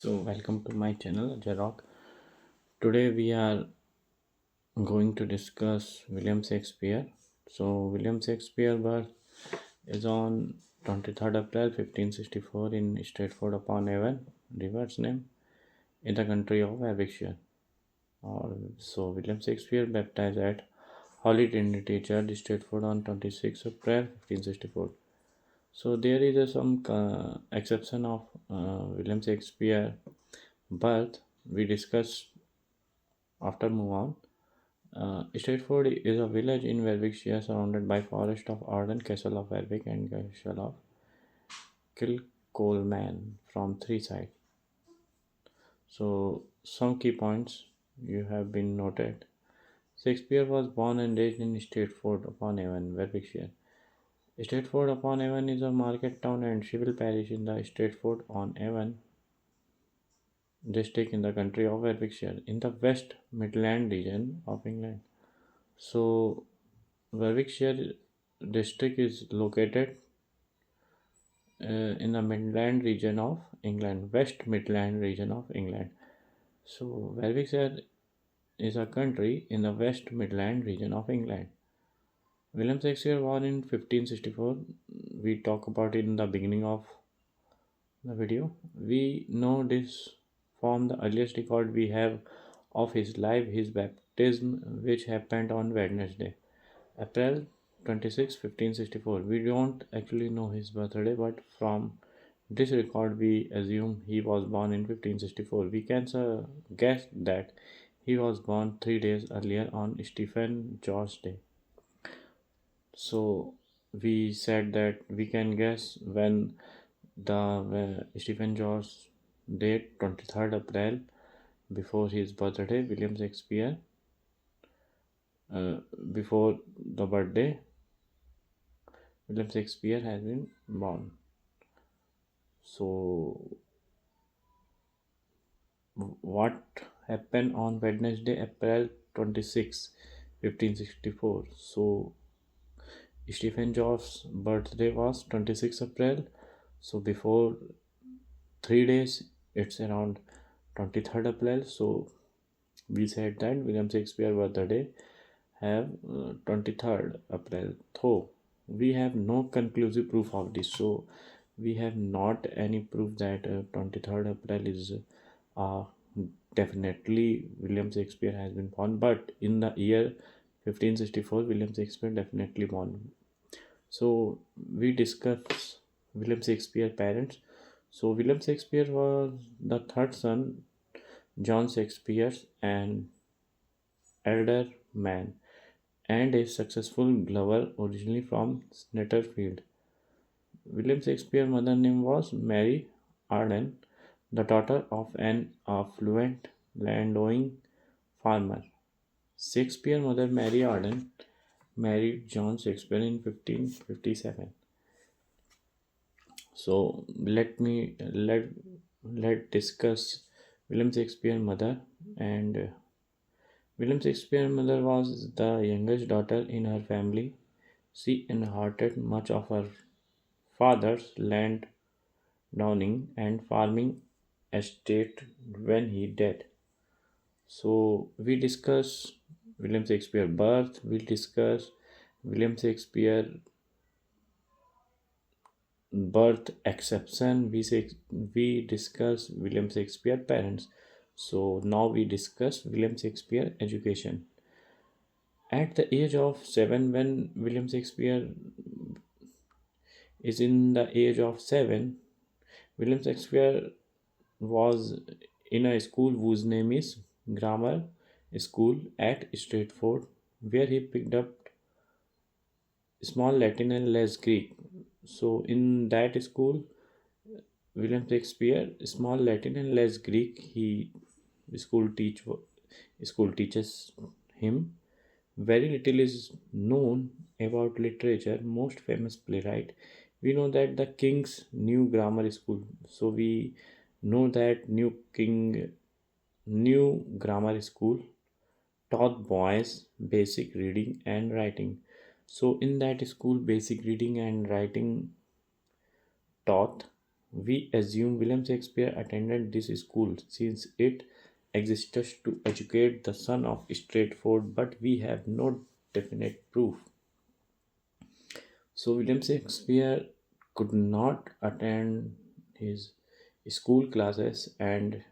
So, welcome to my channel, Jarok. Today, we are going to discuss William Shakespeare. So, William Shakespeare birth is on 23rd April 1564 in Stratford upon Avon, river's name, in the country of Warwickshire. So, William Shakespeare baptized at Holy Trinity Church, Stratford on 26th April 1564. So, there is some exception of William Shakespeare birth. We discussed after move on. Stratford is a village in Warwickshire surrounded by forest of Arden, Castle of Warwick, and Castle of Kilcolman from three sides. So, some key points you have been noted. Shakespeare was born and raised in Stratford upon Avon, Warwickshire. Stratford upon Avon is a market town and civil parish in the Stratford on Avon district in the country of Warwickshire in the West Midland region of England. So, Warwickshire district is located in the Midland region of England, West Midland region of England. So, Warwickshire is a country in the West Midland region of England. William Shakespeare born in 1564. We talk about it in the beginning of the video. We know this from the earliest record we have of his life, his baptism, which happened on Wednesday, April 26, 1564. We don't actually know his birthday, but from this record we assume he was born in 1564. We can guess that he was born 3 days earlier on Stephen George Day. So we said that we can guess when the Stephen George date 23rd April before his birthday. William Shakespeare before the birthday William Shakespeare has been born. So what happened on Wednesday, April 26, 1564? So Stephen Jobs' birthday was 26 April. So before 3 days, it's around 23rd April. So we said that William Shakespeare birthday have 23rd April. Though we have no conclusive proof of this, so we have not any proof that 23rd April is uh, definitely William Shakespeare has been born. But in the year 1564, William Shakespeare definitely born. So we discuss William Shakespeare parents. So William Shakespeare was the third son, John Shakespeare, an elder man and a successful glover originally from Snitterfield. William Shakespeare's mother name was Mary Arden, the daughter of an affluent landowning farmer. Shakespeare's mother Mary Arden married John Shakespeare in 1557. So let discuss William Shakespeare's mother. And William Shakespeare's mother was the youngest daughter in her family. She inherited much of her father's land downing and farming estate when he died. So we discuss William Shakespeare birth, we discuss William Shakespeare birth exception, we discuss William Shakespeare parents. So now we discuss William Shakespeare education. At the age of 7, when William Shakespeare is in the age of 7, William Shakespeare was in a school whose name is Grammar School at Stratford, where he picked up small Latin and less Greek. So in that school, William Shakespeare, small Latin and less Greek, he school teach school teaches him. Very little is known about literature. Most famous playwright. We know that the King's New Grammar School. So we know that New Grammar School taught boys basic reading and writing. So in that school, basic reading and writing taught. We assume William Shakespeare attended this school since it existed to educate the son of Stratford, but we have no definite proof. So William Shakespeare could not attend his school classes, and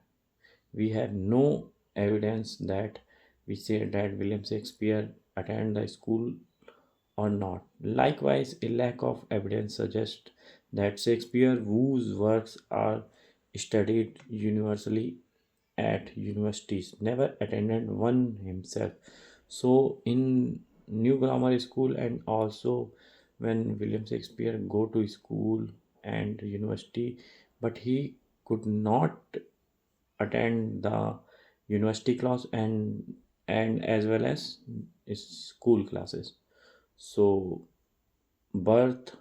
we have no evidence that we say that William Shakespeare attended the school or not. Likewise, a lack of evidence suggests that Shakespeare, whose works are studied universally at universities, never attended one himself. So, in New Grammar School, and also when William Shakespeare go to school and university, but he could not attend the university class and as well as his school classes. So birth,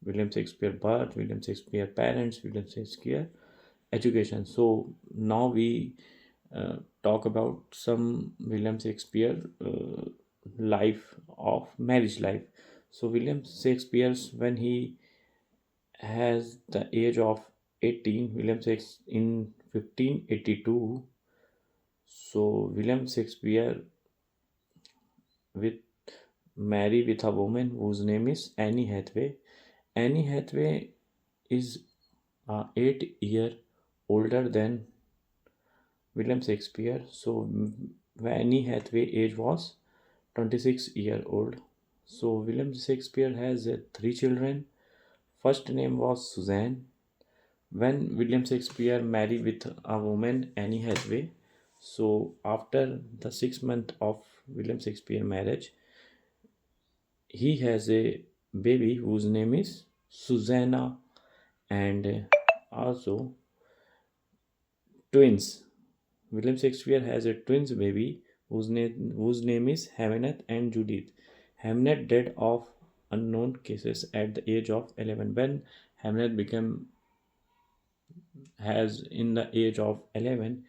William Shakespeare birth, William Shakespeare parents, William Shakespeare education. So now we talk about some William Shakespeare life of marriage life. So William Shakespeare's when he has the age of 18, William Shakespeare in 1582. So William Shakespeare with marry with a woman whose name is Annie Hathaway. Annie Hathaway is 8 year older than William Shakespeare. So Annie Hathaway age was 26-year-old. So William Shakespeare has three children. First name was Suzanne. When William Shakespeare married with a woman Annie Hathaway, so after the 6 month of William Shakespeare marriage, he has a baby whose name is Susanna, and also twins. William Shakespeare has a twins baby whose name is Hamnet and Judith. Hamnet died of unknown cases at the age of 11. When Hamnet became has in the age of 11,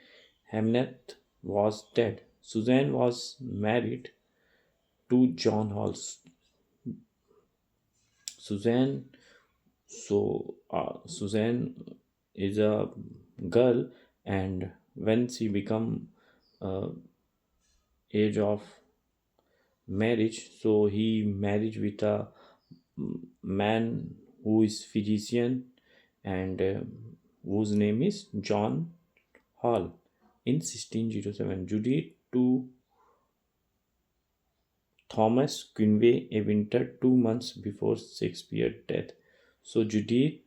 Hamnet was dead. Suzanne was married to John Halls. Suzanne Suzanne is a girl, and when she become age of marriage, so he married with a man who is physician and whose name is John Hall in 1607. Judith to Thomas Quinvey, a winter 2 months before Shakespeare's death. So Judith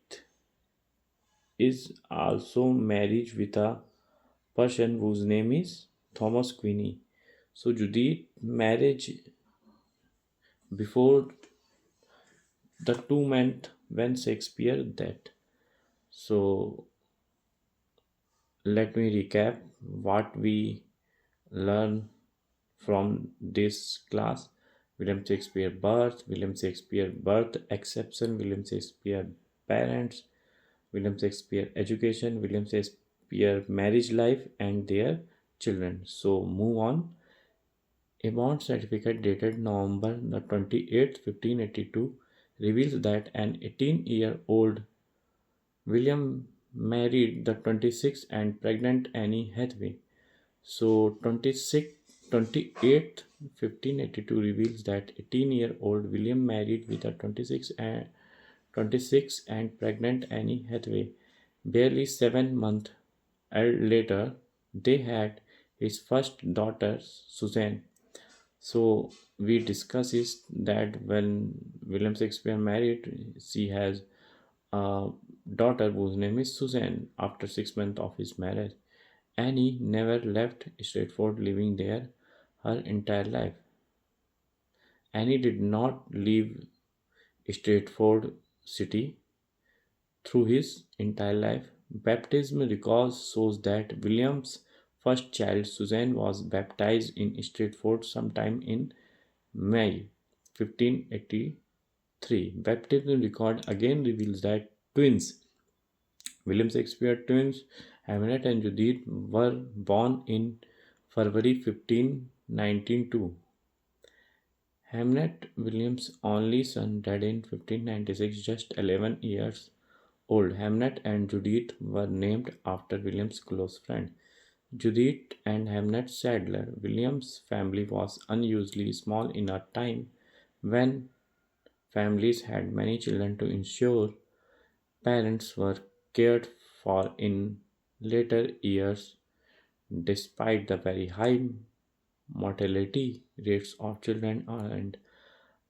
is also married with a person whose name is Thomas Queenie. So Judith marriage before the 2 month when Shakespeare dead. So let me recap what we learn from this class. William Shakespeare birth, William Shakespeare birth exception, William Shakespeare parents, William Shakespeare education, William Shakespeare marriage life and their children. So move on. A bond certificate dated November the 28th, 1582 reveals that an 18-year-old William married the 26th and pregnant Annie Hathaway. So 28th 1582 reveals that 18-year-old William married with a 26 and pregnant Annie Hathaway. Barely 7 months later, they had his first daughter, Susan. So we discuss is that when William Shakespeare married, she has a daughter whose name is Susan after 6 months of his marriage. Annie never left Stratford, living there her entire life. Annie did not leave Stratford city through his entire life. Baptism records shows that William's first child, Susan, was baptized in Stratford sometime in May 1583. Baptism record again reveals that twins, William Shakespeare twins, Hamlet and Judith, were born in February 1592 too. Hamlet, William's only son, died in 1596, just 11 years old. Hamnet and Judith were named after William's close friend. Judith and Hamnet Sadler. William's family was unusually small in a time when families had many children to ensure parents were cared for in later years. Despite the very high mortality rates of children and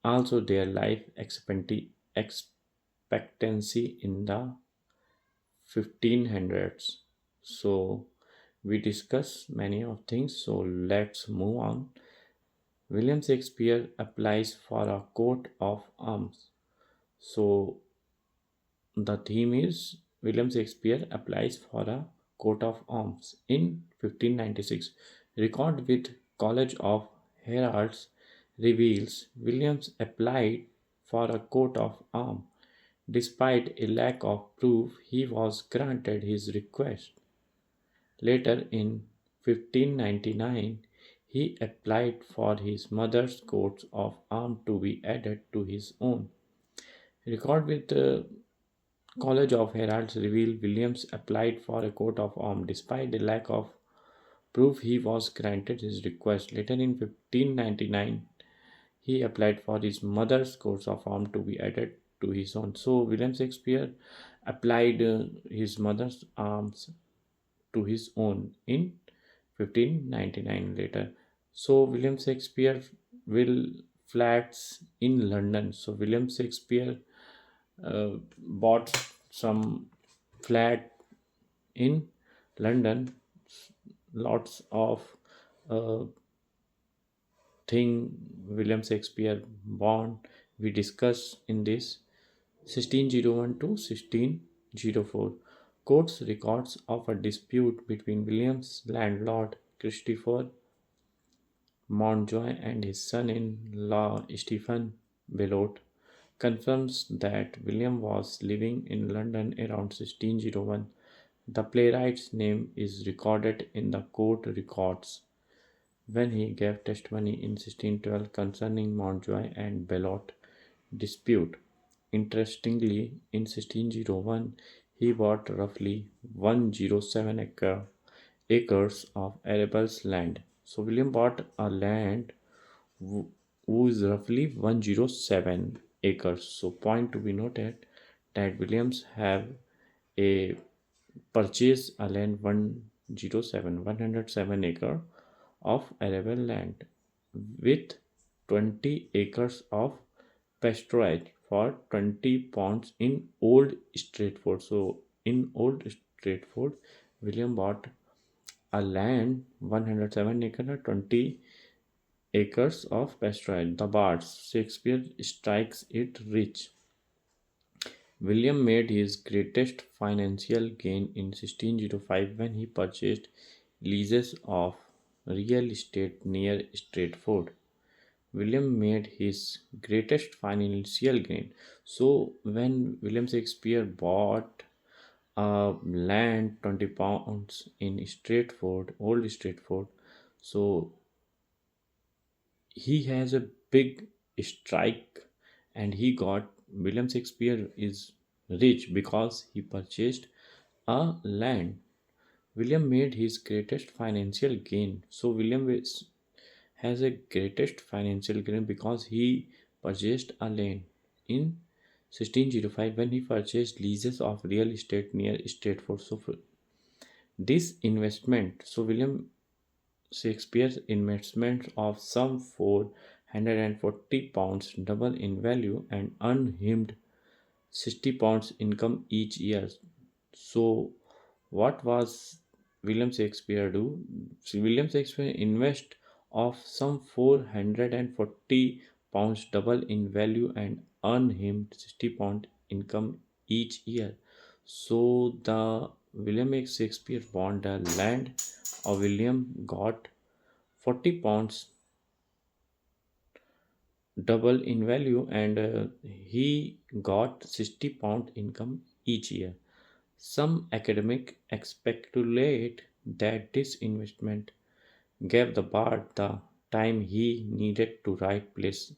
also their life expectancy in the 1500s. So we discuss many of things, so let's move on. William Shakespeare applies for a coat of arms. So the theme is William Shakespeare applies for a coat of arms in 1596. Record with College of Heralds reveals Williams applied for a coat of arms. Despite a lack of proof, he was granted his request. Later in 1599, he applied for his mother's coat of arms to be added to his own. Record with the College of Heralds reveal Williams applied for a coat of arms. Despite a lack of proof, he was granted his request. Later in 1599, he applied for his mother's coat of arms to be added to his own. So William Shakespeare applied his mother's arms to his own in 1599 later. So William Shakespeare will flats in London. So William Shakespeare bought some flat in London. Lots of uh, thing William Shakespeare born we discuss in this 1601 to 1604. Courts records of a dispute between William's landlord Christopher Mountjoy and his son-in-law Stephen Belot confirms that William was living in London around 1601. The playwright's name is recorded in the court records when he gave testimony in 1612 concerning Mountjoy and Belot dispute. Interestingly, in 1601, he bought roughly 107 acres of Arabel's land. So William bought a land who is roughly 107 acres. So point to be noted that Williams have a purchase a land 107 acre of arable land with 20 acres of pasturage for 20 pounds in Old Stratford. So in Old Stratford, William bought a land 107 acre 20 acres of pasturage. The bards Shakespeare strikes it rich. William made his greatest financial gain in 1605 when he purchased leases of real estate near Stratford. William made his greatest financial gain. So when William Shakespeare bought land 20 pounds in Stratford, Old Stratford, so he has a big strike and he got William Shakespeare is rich because he purchased a land. William made his greatest financial gain. So has a greatest financial gain because he purchased a land in 1605 when he purchased leases of real estate near Stratford. So this investment, so William Shakespeare's investment of some 440 pounds double in value and earned him 60 pounds income each year. So what was William Shakespeare do? So William Shakespeare invest of some 440 pounds double in value and earn him 60 pound income each year. So the William Shakespeare bought the land of William got 40 pounds double in value and he got 60 pound income each year. Some academic speculate that this investment gave the bard the time he needed to write plays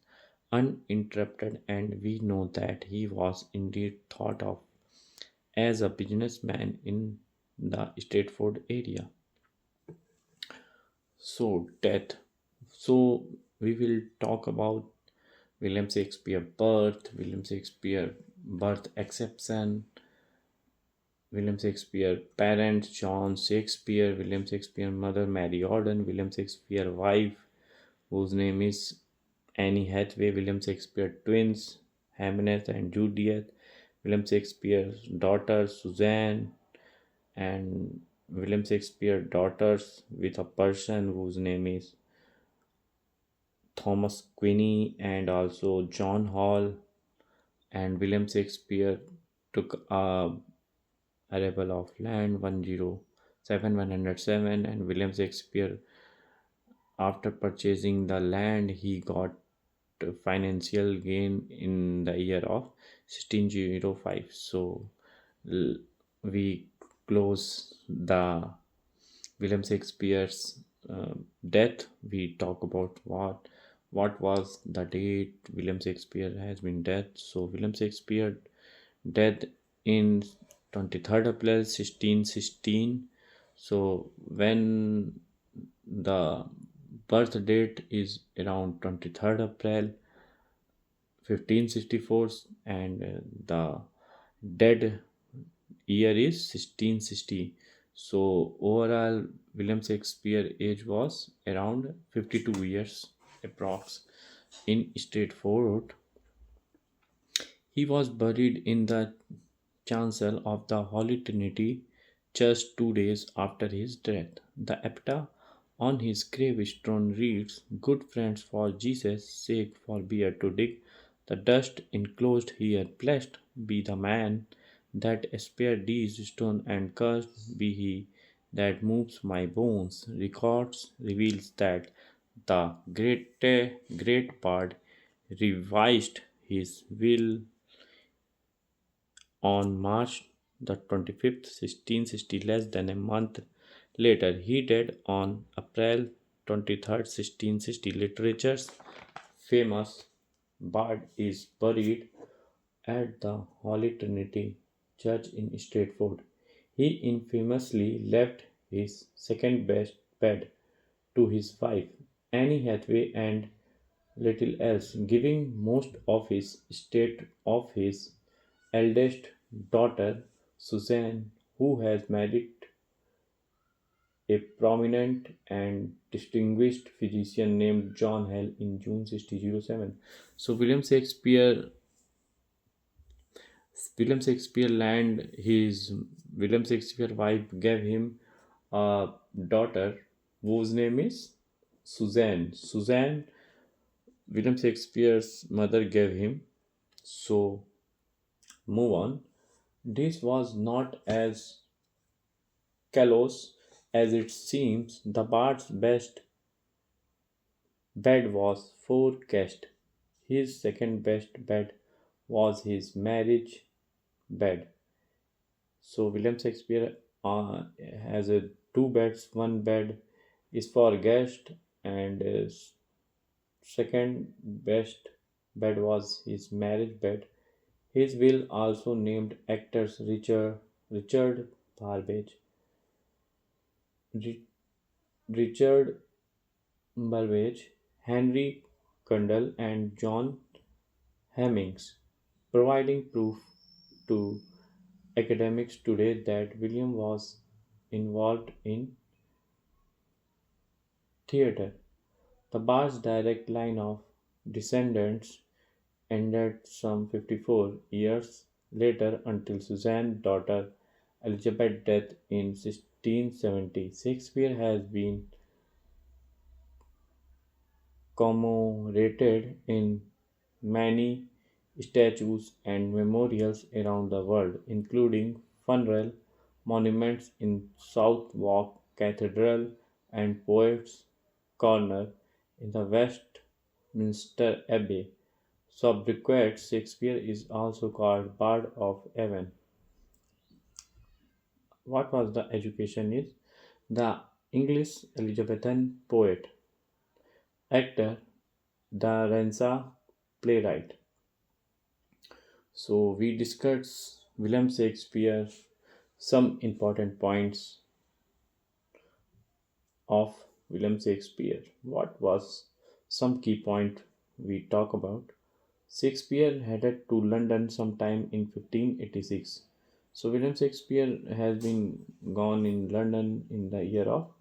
uninterrupted, and we know that he was indeed thought of as a businessman in the Stratford area. So, death. So, we will talk about William Shakespeare birth, William Shakespeare birth exception, William Shakespeare parents John Shakespeare, William Shakespeare mother Mary Auden, William Shakespeare wife whose name is Annie Hathaway, William Shakespeare twins Hamnet and Juliet, William Shakespeare's daughter Suzanne, and William Shakespeare daughters with a person whose name is Thomas Quinney and also John Hall, and William Shakespeare took a arable of land 107 and William Shakespeare after purchasing the land he got a financial gain in the year of 1605. So l- we close the William Shakespeare's death. We talk about what was the date William Shakespeare has been dead. So William Shakespeare dead in 23rd April 1616. So when the birth date is around 23rd April 1564 and the dead year is 1660. So overall William Shakespeare age was around 52 years approx. In Stratford, he was buried in the chancel of the Holy Trinity just 2 days after his death. The epitaph on his gravestone reads, "Good friends, for Jesus' sake forbear to dig the dust enclosed here. Blessed be the man that spared these stones, and cursed be he that moves my bones." Records reveals that the great bard revised his will on March the 25th, 1660, less than a month later. He died on April 23rd, 1660. Literature's famous bard is buried at the Holy Trinity Church in Stratford. He infamously left his second best bed to his wife, Annie Hathaway, and little else, giving most of his estate of his eldest daughter, Suzanne, who has married a prominent and distinguished physician named John Hell in June 1607. So William Shakespeare land his William Shakespeare wife gave him a daughter whose name is Suzanne. Suzanne William Shakespeare's mother gave him. So move on. This was not as callous as it seems. The bard's best bed was forecast. His second best bed was his marriage bed. So William Shakespeare has a two beds. One bed is for guest, and his second best bed was his marriage bed. His will also named actors Richard Barbage, Ri- Richard Burbage, Henry Kundal, and John Hemmings, providing proof to academics today that William was involved in theatre. The Bard's direct line of descendants ended some 54 years later until Suzanne's daughter Elizabeth's death in 1670. Shakespeare has been commemorated in many statues and memorials around the world, including funeral monuments in Southwark Cathedral and Poets' Corner in the Westminster Abbey. Subsequent Shakespeare is also called Bard of Avon. What was the education is? The English Elizabethan poet, actor, the Renza playwright. So we discussed William Shakespeare, some important points of William Shakespeare. What was some key point we talk about? Shakespeare headed to London sometime in 1586. So William Shakespeare has been gone in London in the year of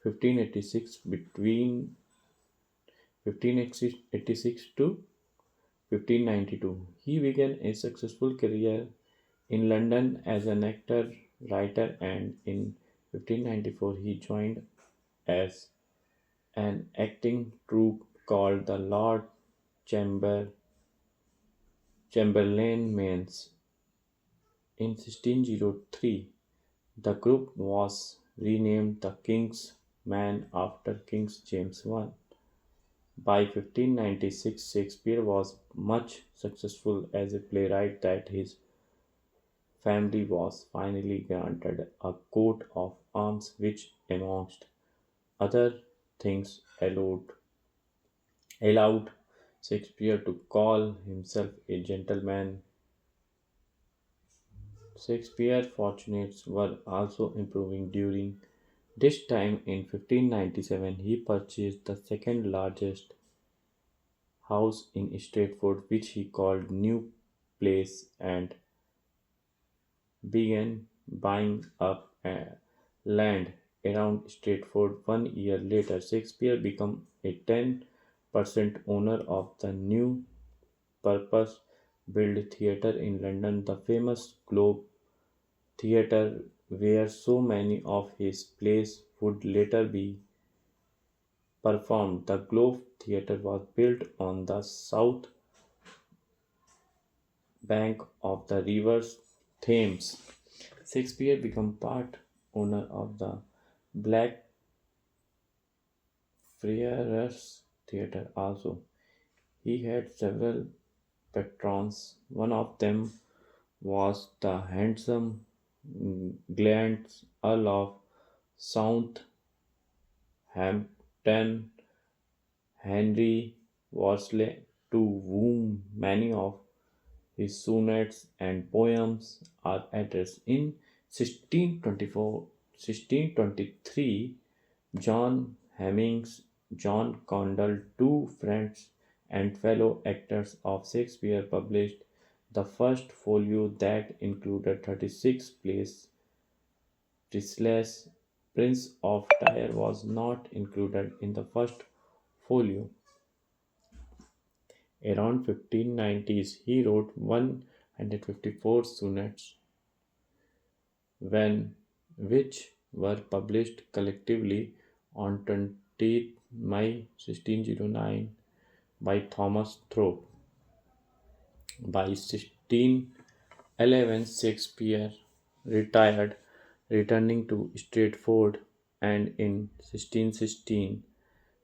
1586 between 1586 to 1592. He began a successful career in London as an actor, writer, and in 1594 he joined as an acting troupe called the Lord Chamber Chamberlain Mains. In 1603, the group was renamed the King's Men after King James I. By 1596, Shakespeare was much successful as a playwright that his family was finally granted a coat of arms which, amongst other things, allowed Shakespeare to call himself a gentleman. Shakespeare's fortunes were also improving during this time. In 1597, he purchased the second largest house in Stratford, which he called New Place, and began buying up land around Stratford. 1 year later, Shakespeare became a 10% owner of the new purpose built theatre in London, the famous Globe Theatre, where so many of his plays would later be performed. The Globe Theatre was built on the south bank of the river Thames. Shakespeare became part owner of the Blackfriars Theatre also. He had several patrons. One of them was the handsome Glant Earl of Southampton, Henry Worsley, to whom many of his sonnets and poems are addressed. In 1623, John Hemmings, John Condell, two friends and fellow actors of Shakespeare, published the first folio that included 36 plays. Disraeli's Prince of Tyre was not included in the first folio. Around 1590s, he wrote 154 sonnets, when, which were published collectively on 20th May 1609 by Thomas Thorpe. By 1611, Shakespeare retired, returning to Stratford, and in 1616,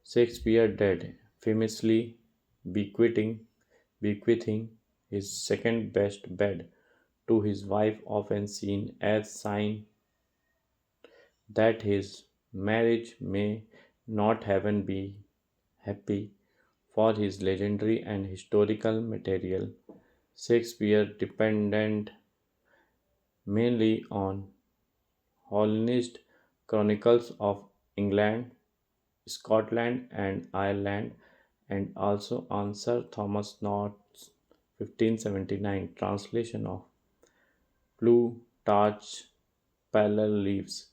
Shakespeare died, famously bequeathing his second best bed to his wife, often seen as sign that his marriage may not have been happy. For his legendary and historical material, Shakespeare depended mainly on Hollinist chronicles of England, Scotland, and Ireland, and also on Sir Thomas North's 1579 translation of Plutarch's Parallels.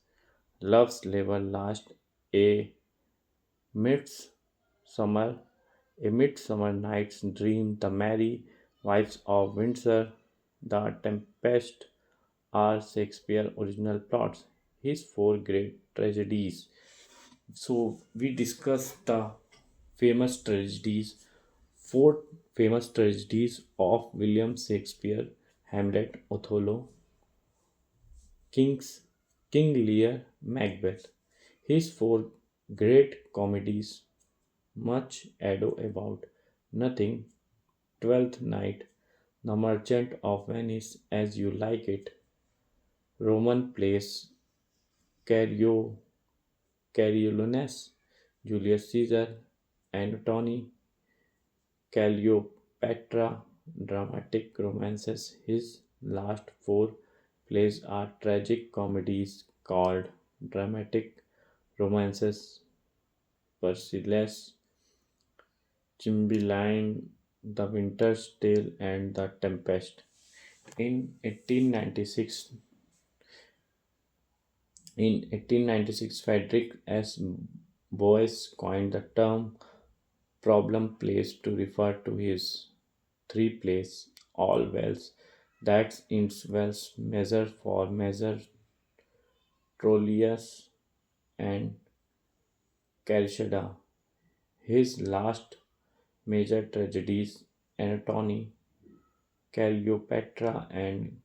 Love's Labour Lost, a midsummer, a midsummer night's dream, the merry wives of Windsor, the Tempest are Shakespeare's original plots. His four great tragedies. So we discussed the famous tragedies, four famous tragedies of William Shakespeare: Hamlet, Othello, King's King Lear, Macbeth. His four great comedies: Much Ado About Nothing, Twelfth Night, The Merchant of Venice, As You Like It, Roman Plays, Cario, Coriolanus, Julius Caesar, Antony, Cleopatra, dramatic romances. His last four plays are tragic comedies called dramatic romances, Persiles, Cymbeline, The Winter's Tale, and The Tempest. In 1896, Frederick S. Boyce coined the term problem plays to refer to his three plays, all wells, that's in wells measure for measure, Troilus and Calcida. His last major tragedies, Antigone, Cleopatra, and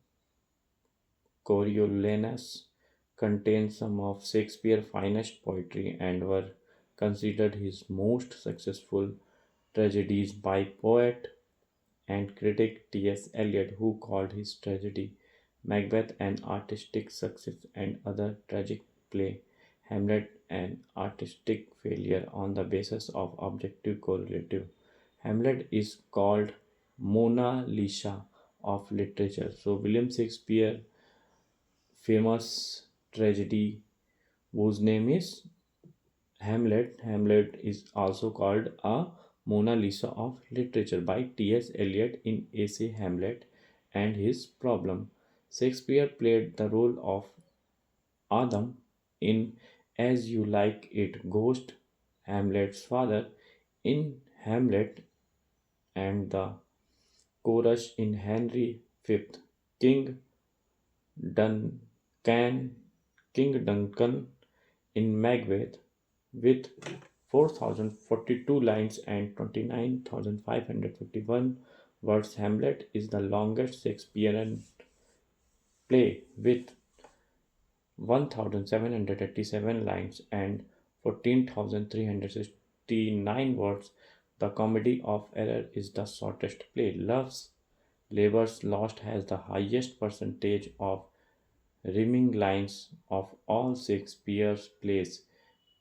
Coriolanus, contain some of Shakespeare's finest poetry and were considered his most successful tragedies by poet and critic T.S. Eliot, who called his tragedy Macbeth an artistic success and other tragic play, Hamlet an artistic failure on the basis of objective correlative. Hamlet is called Mona Lisa of literature. So William Shakespeare famous tragedy whose name is Hamlet. Hamlet is also called a Mona Lisa of literature by T.S. Eliot in essay Hamlet and His Problem. Shakespeare played the role of Adam in As You Like It Ghost, Hamlet's father in Hamlet, and the chorus in Henry V. King Duncan, King Duncan in Macbeth with 4,042 lines and 29,551 words. Hamlet is the longest Shakespearean play with 1,787 lines and 14,369 words. The Comedy of Error is the shortest play. Love's Labour's Lost has the highest percentage of rhyming lines of all Shakespeare's plays.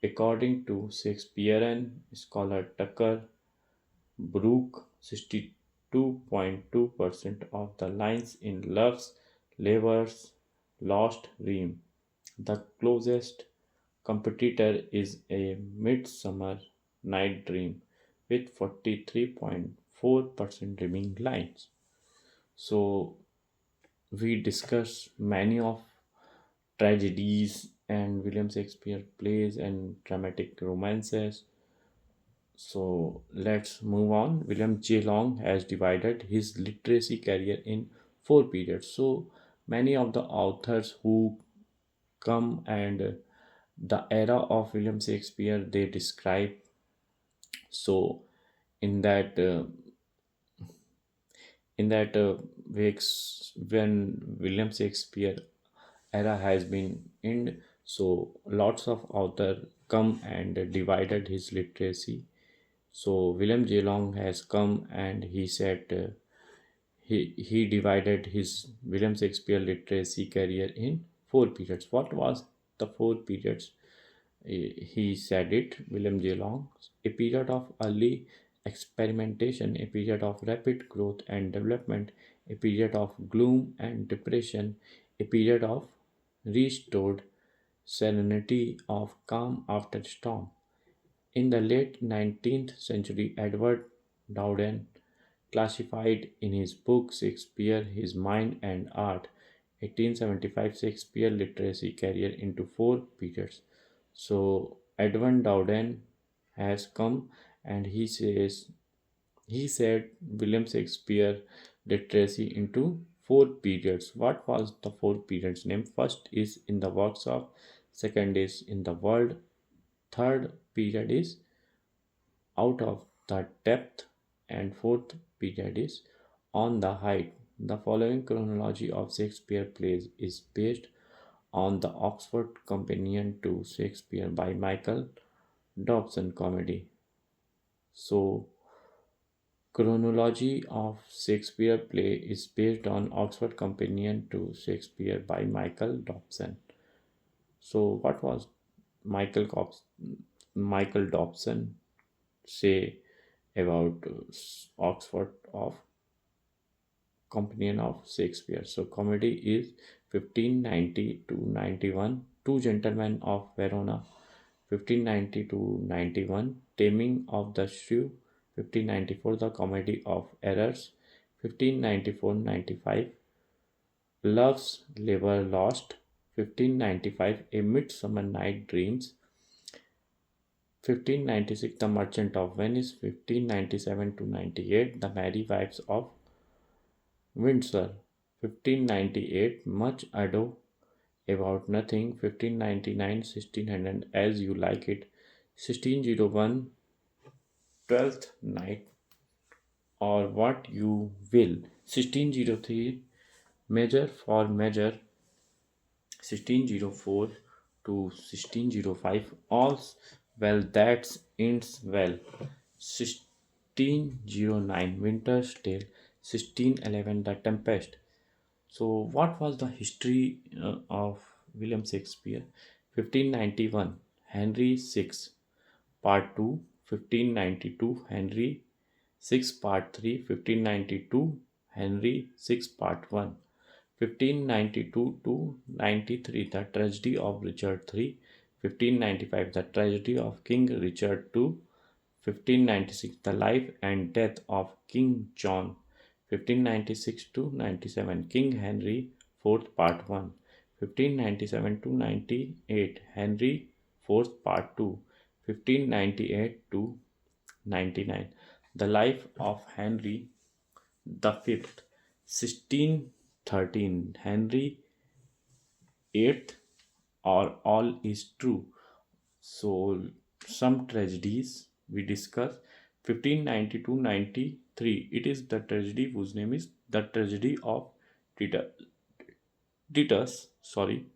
According to Shakespearean scholar Tucker Brook, 62.2% of the lines in Love's Labour's Lost rhyme. The closest competitor is A Midsummer Night Dream with 43.4% rhyming lines. So we discussed many of tragedies and William Shakespeare plays and dramatic romances. So let's move on. William J. Long has divided his literacy career in four periods. So many of the authors who come and the era of William Shakespeare they describe. So in that weeks when William Shakespeare era has been end, so lots of author come and divided his literacy. So William J. Long has come and he said he divided his William Shakespeare literacy career in four periods. What was the four periods? He said it, William J. Long, a period of early experimentation, a period of rapid growth and development, a period of gloom and depression, a period of restored serenity of calm after storm. In the late 19th century, Edward Dowden classified in his book Shakespeare, His Mind and Art, 1875 Shakespeare literacy career into four periods. So Edwin Dowden has come and he said William Shakespeare literacy into four periods. What was the four periods name? First is in the workshop, second is in the world, third period is out of the depth, and fourth period is on the height. The following chronology of Shakespeare plays is based on the Oxford Companion to Shakespeare by Michael Dobson Comedy. So, chronology of Shakespeare play is based on Oxford Companion to Shakespeare by Michael Dobson. So, what was Michael Dobson say about Oxford of companion of Shakespeare. So comedy is 1590 to 91, Two Gentlemen of Verona, 1590 to 91, Taming of the Shrew, 1594, The Comedy of Errors, 1594-95, Love's Labour Lost, 1595, A Midsummer Night Dreams, 1596, The Merchant of Venice, 1597 to 98, The Merry Wives of Windsor, 1598, Much Ado About Nothing, 1599, 1600, As You Like It, 1601, Twelfth Night or What You Will, 1603, Measure for Measure, 1604 to 1605, All's Well That Ends Well, 1609, Winter's Tale, 1611, The Tempest. So, what was the history of William Shakespeare? 1591, Henry VI, Part 2, 1592, Henry VI, Part 3, 1592, Henry VI, Part 1, 1592 to 93, The Tragedy of Richard III, 1595, The Tragedy of King Richard II, 1596, The Life and Death of King John, 1596 to 97, King Henry IV Part 1, 1597 to 98, Henry IV Part 2, 1598 to 99, The Life of Henry the Fifth, 1613, Henry VIII, or All is True. So, some tragedies we discuss. 1590 to 93, it is the tragedy whose name is the tragedy of Titus. Sorry,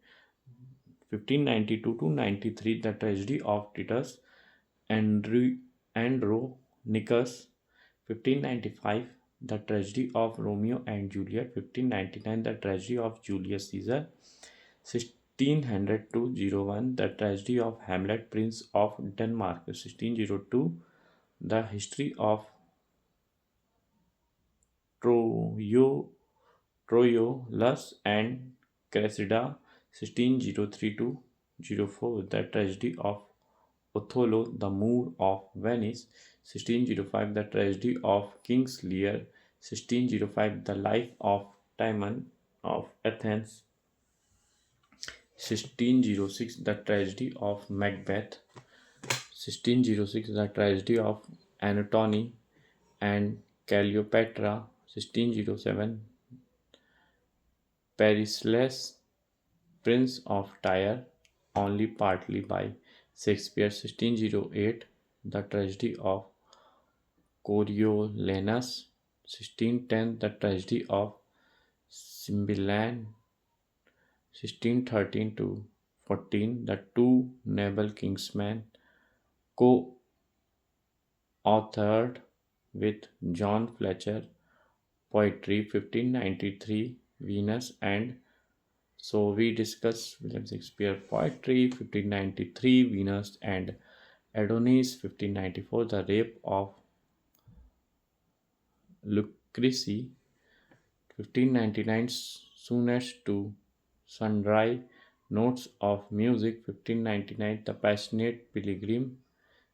1592 to 93, the tragedy of Titus Andronicus. 1595, the tragedy of Romeo and Juliet. 1599, the tragedy of Julius Caesar. 1600 to 01, the tragedy of Hamlet, Prince of Denmark. 1602, the history of Troyo, Troilus and Cressida. 1603 to 04, the tragedy of Othello, the Moor of Venice. 1605, the tragedy of King's Lear. 1605, the life of Timon of Athens. 1606, the tragedy of Macbeth. 1606, the tragedy of Antony and Cleopatra. 1607, Pericles, Prince of Tyre, only partly by Shakespeare. 1608, the tragedy of Coriolanus. 1610, the tragedy of Cymbeline. 1613 to 14, the two noble kingsmen, co-authored with John Fletcher. Poetry, 1593, Venus and, so we discuss William Shakespeare poetry. 1593, Venus and Adonis. 1594, the rape of Lucrece. 1599, sonnets to sundry notes of music. 1599, the passionate pilgrim.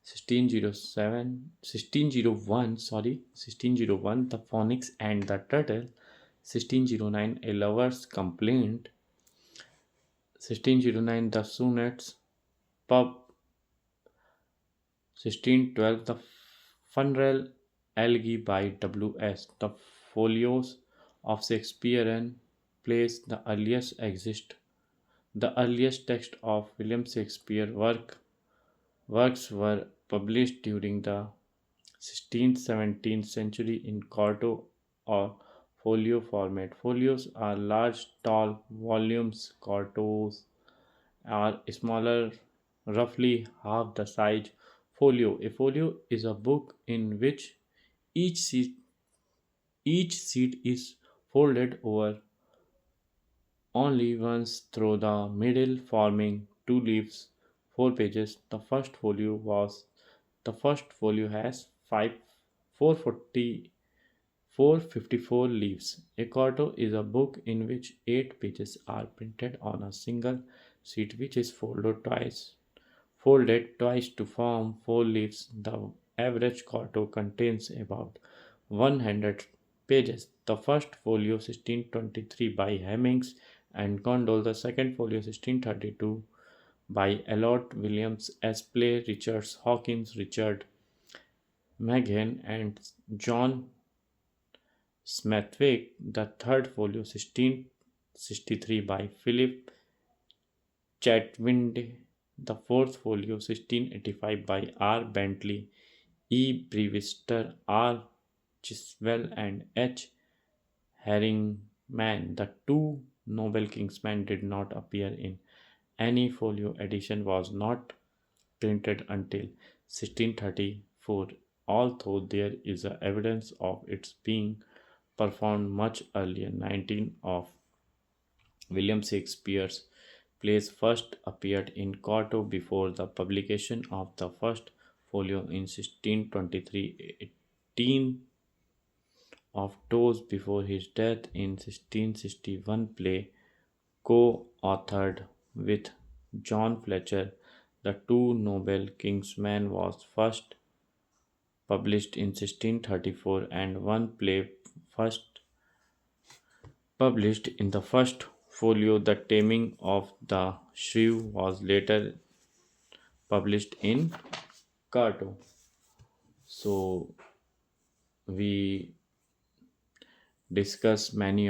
1601, sorry, 1601, the phoenix and the turtle. 1609, a lover's complaint. 1609, the sonnets pub. 1612, the funeral elegy by W.S. The folios of Shakespearean plays, the earliest text of William Shakespeare works were published during the 16th-17th century in quarto or folio format. Folios are large, tall volumes. Quartos are smaller, roughly half the size folio. A folio is a book in which each sheet, each sheet is folded over only once through the middle, forming two leaves, four pages. The first folio has 440 454 leaves. A quarto is a book in which 8 pages are printed on a single sheet which is folded twice to form 4 leaves. The average quarto contains about 100 pages. The first folio 1623 by Hemmings and Condell, the second folio 1632 by Elliot Williams, Espley, Richards, Hawkins, Richard Maghen, and John Smethwick, the third folio 1663 by Philip Chatwin, the fourth folio 1685 by R. Bentley, E. Brewster, R. Chiswell, and H. Herringman. The two Nobel Kingsmen did not appear in any folio edition was not printed until 1634, although there is a evidence of its being performed much earlier. 19 of William Shakespeare's plays first appeared in quarto before the publication of the first folio in 1623. 18 of those before his death in 1661 play co-authored with John Fletcher, The Two Noble Kingsmen was first published in 1634 and one play first published in the first folio. The Taming of the Shrew was later published in quarto. So we discuss many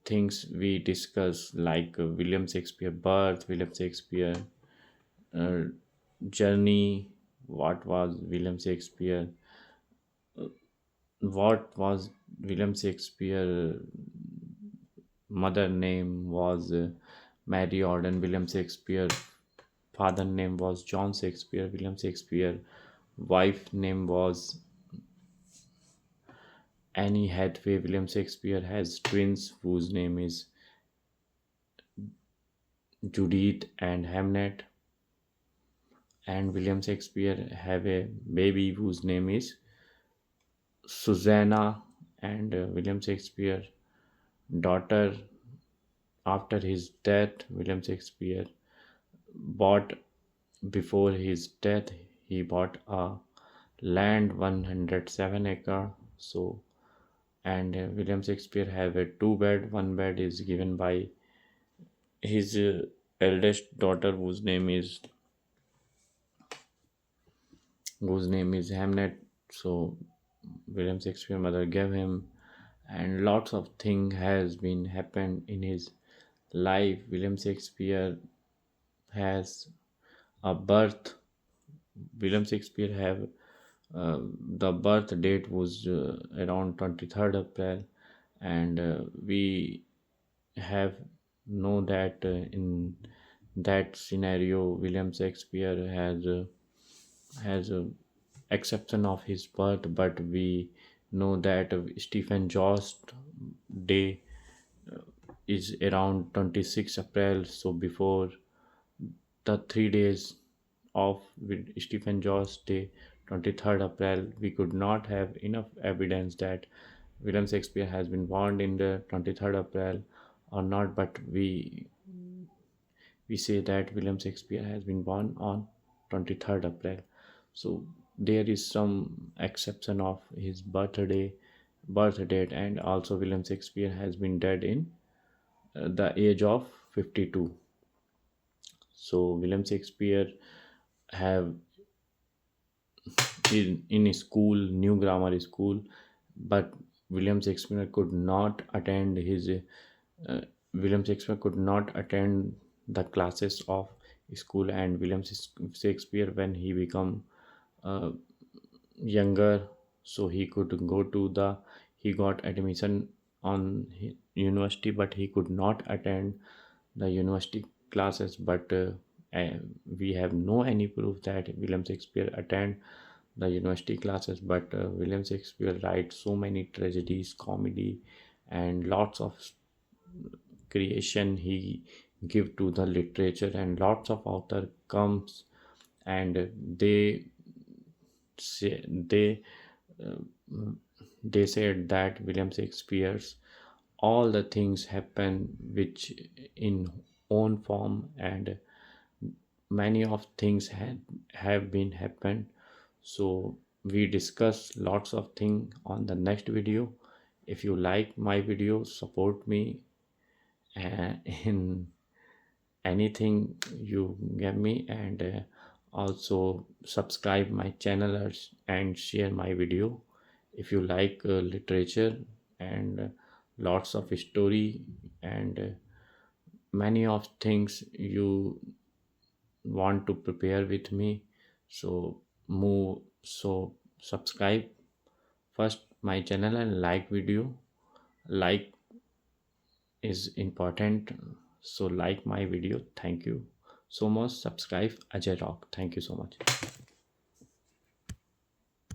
things we discuss like William Shakespeare birth, William Shakespeare uh, journey, what was William Shakespeare, what was William Shakespeare mother name was Mary Auden, William Shakespeare father name was John Shakespeare, William Shakespeare wife name was Annie Hathaway. William Shakespeare has twins whose name is Judith and Hamnet, and William Shakespeare have a baby whose name is Susanna, and William Shakespeare daughter after his death. William Shakespeare bought before his death he bought a land 107 acre. So and William Shakespeare have a two bed. One bed is given by his eldest daughter whose name is Hamnet. So William Shakespeare mother gave him, and lots of thing has been happened in his life. William Shakespeare has a birth. William Shakespeare have the birth date was around 23rd April, and we have know that in that scenario William Shakespeare has a exception of his birth, but we know that Stephen Jost day is around 26 April. So before the 3 days of with Stephen Jost day 23rd April, we could not have enough evidence that William Shakespeare has been born in the 23rd April or not, but we say that William Shakespeare has been born on 23rd April. So there is some exception of his birth date, and also William Shakespeare has been dead in the age of 52. So William Shakespeare have in a school, new grammar school, but William Shakespeare could not attend his William Shakespeare could not attend the classes of school, and William Shakespeare when he become uh, younger, so he could go to the he got admission on university, but he could not attend the university classes. But we have no any proof that William Shakespeare attend the university classes, but William Shakespeare writes so many tragedies, comedy, and lots of creation he give to the literature, and lots of author comes and they they uh, they said that William Shakespeare's all the things happen which in own form, and many of things have been happened. So we discuss lots of things on the next video. If you like my video, support me in anything you give me, and also subscribe my channel and share my video. If you like literature and lots of story and many of things you want to prepare with me, so subscribe first my channel and like video. Like is important, so like my video. Thank you so much. Subscribe Ajay Rock. Thank you so much.